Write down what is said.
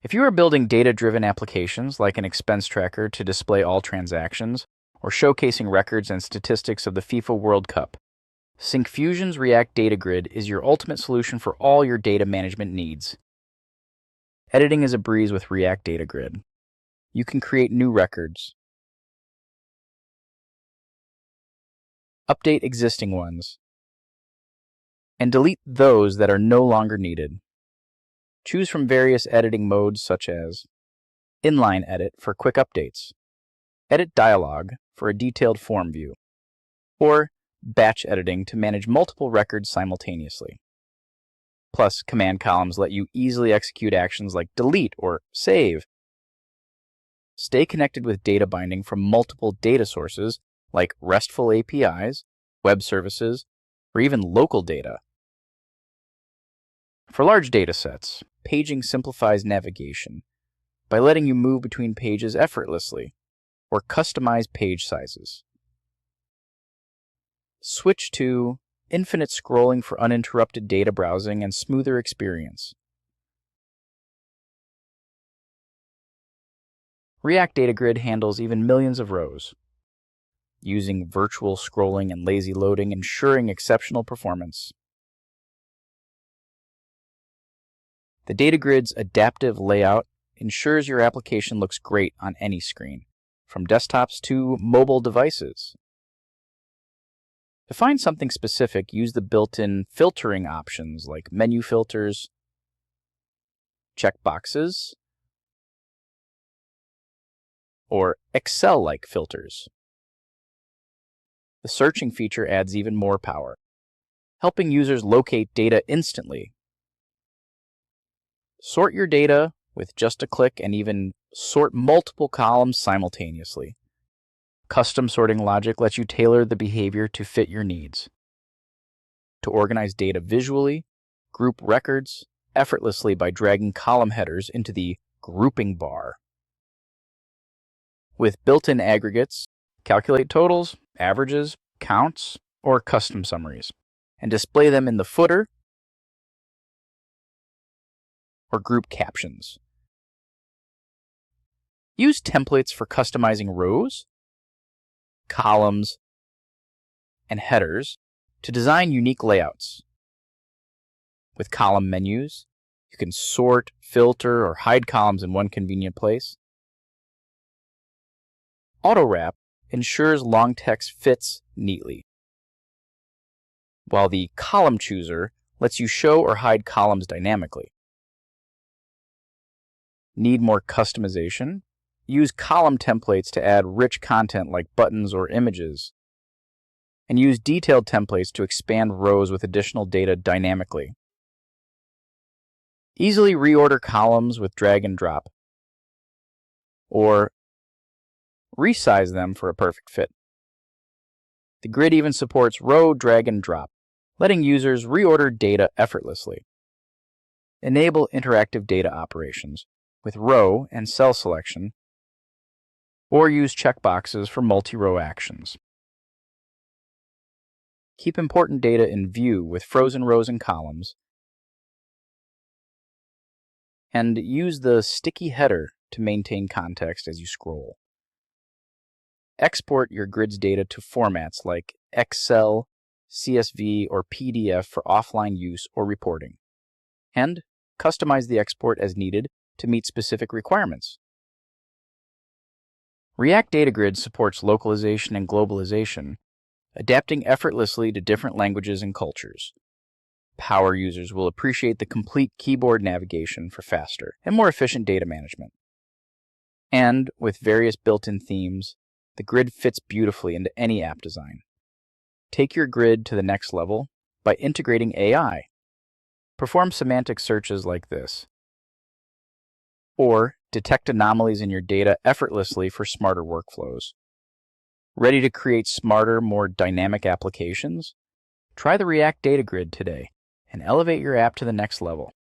If you are building data-driven applications like an expense tracker to display all transactions, or showcasing records and statistics of the FIFA World Cup, Syncfusion's React Data Grid is your ultimate solution for all your data management needs. Editing is a breeze with React Data Grid. You can create new records, update existing ones, and delete those that are no longer needed. Choose from various editing modes such as inline edit for quick updates, edit dialog for a detailed form view, or batch editing to manage multiple records simultaneously. Plus, command columns let you easily execute actions like delete or save. Stay connected with data binding from multiple data sources like RESTful APIs, web services, or even local data. For large datasets, paging simplifies navigation by letting you move between pages effortlessly or customize page sizes. Switch to infinite scrolling for uninterrupted data browsing and smoother experience. React Data Grid handles even millions of rows, using virtual scrolling and lazy loading, ensuring exceptional performance. The Data Grid's adaptive layout ensures your application looks great on any screen, from desktops to mobile devices. To find something specific, use the built-in filtering options like menu filters, checkboxes, or Excel-like filters. The searching feature adds even more power, helping users locate data instantly. Sort your data with just a click and even sort multiple columns simultaneously. Custom sorting logic lets you tailor the behavior to fit your needs. To organize data visually, group records effortlessly by dragging column headers into the grouping bar. With built-in aggregates, calculate totals, averages, counts, or custom summaries, and display them in the footer or group captions. Use templates for customizing rows, columns, and headers to design unique layouts. With column menus, you can sort, filter, or hide columns in one convenient place. Auto-wrap ensures long text fits neatly, while the column chooser lets you show or hide columns dynamically. Need more customization? Use column templates to add rich content like buttons or images, and use detailed templates to expand rows with additional data dynamically. Easily reorder columns with drag and drop, or resize them for a perfect fit. The grid even supports row drag and drop, letting users reorder data effortlessly. Enable interactive data operations with row and cell selection, or use checkboxes for multi-row actions. Keep important data in view with frozen rows and columns, and use the sticky header to maintain context as you scroll. Export your grid's data to formats like Excel, CSV, or PDF for offline use or reporting, and customize the export as needed to meet specific requirements. React Data Grid supports localization and globalization, adapting effortlessly to different languages and cultures. Power users will appreciate the complete keyboard navigation for faster and more efficient data management. And with various built-in themes, the grid fits beautifully into any app design. Take your grid to the next level by integrating AI. Perform semantic searches like this, or detect anomalies in your data effortlessly for smarter workflows. Ready to create smarter, more dynamic applications? Try the React Data Grid today and elevate your app to the next level.